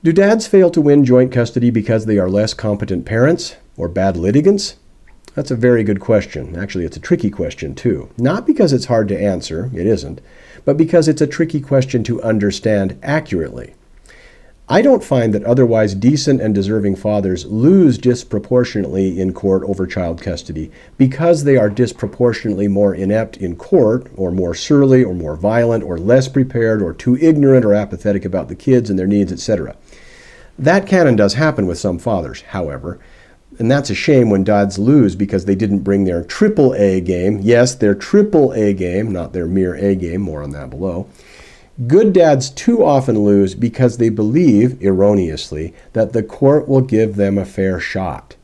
Do dads fail to win joint custody because they are less competent parents or bad litigants? That's a very good question. Actually, it's a tricky question, too. Not because it's hard to answer, it isn't, but because it's a tricky question to understand accurately. I don't find that otherwise decent and deserving fathers lose disproportionately in court over child custody because they are disproportionately more inept in court, or more surly, or more violent, or less prepared, or too ignorant or apathetic about the kids and their needs, etc. That can and does happen with some fathers, however, and that's a shame when dads lose because they didn't bring their triple A game. Yes, their triple A game, not their mere A game, more on that below. Good dads too often lose because they believe, erroneously, that the court will give them a fair shot.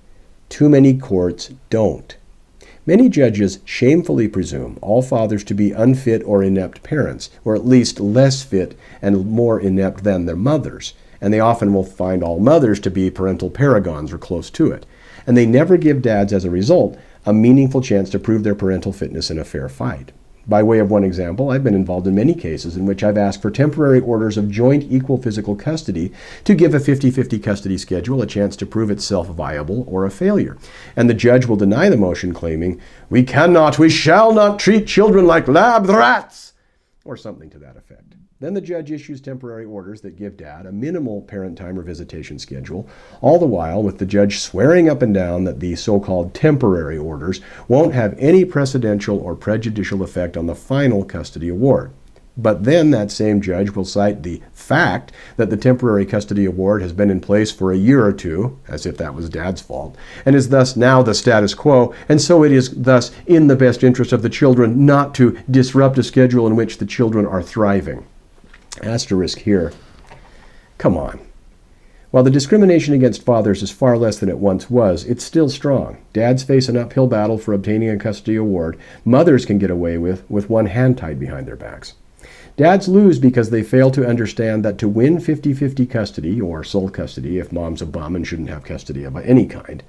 Too many courts don't. Many judges shamefully presume all fathers to be unfit or inept parents, or at least less fit and more inept than their mothers. And they often will find all mothers to be parental paragons or close to it. And they never give dads, as a result, a meaningful chance to prove their parental fitness in a fair fight. By way of one example, I've been involved in many cases in which I've asked for temporary orders of joint equal physical custody to give a 50-50 custody schedule a chance to prove itself viable or a failure. And the judge will deny the motion, claiming, we shall not treat children like lab rats, or something to that effect. Then the judge issues temporary orders that give dad a minimal parent time or visitation schedule, all the while with the judge swearing up and down that the so-called temporary orders won't have any precedential or prejudicial effect on the final custody award. But then that same judge will cite the fact that the temporary custody award has been in place for a year or two, as if that was dad's fault, and is thus now the status quo, and so it is thus in the best interest of the children not to disrupt a schedule in which the children are thriving. Asterisk here. Come on. While the discrimination against fathers is far less than it once was, it's still strong. Dads face an uphill battle for obtaining a custody award. Mothers can get away with one hand tied behind their backs. Dads lose because they fail to understand that to win 50-50 custody, or sole custody if mom's a bum and shouldn't have custody of any kind,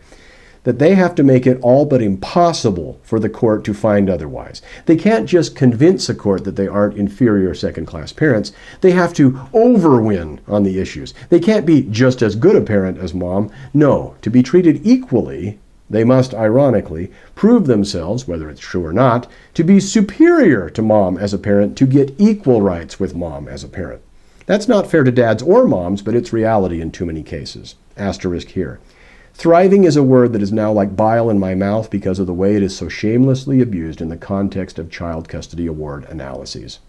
that they have to make it all but impossible for the court to find otherwise. They can't just convince a court that they aren't inferior second-class parents. They have to overwin on the issues. They can't be just as good a parent as mom. No, to be treated equally, they must, ironically, prove themselves, whether it's true or not, to be superior to mom as a parent to get equal rights with mom as a parent. That's not fair to dads or moms, but it's reality in too many cases. Asterisk here. Thriving is a word that is now like bile in my mouth because of the way it is so shamelessly abused in the context of child custody award analyses.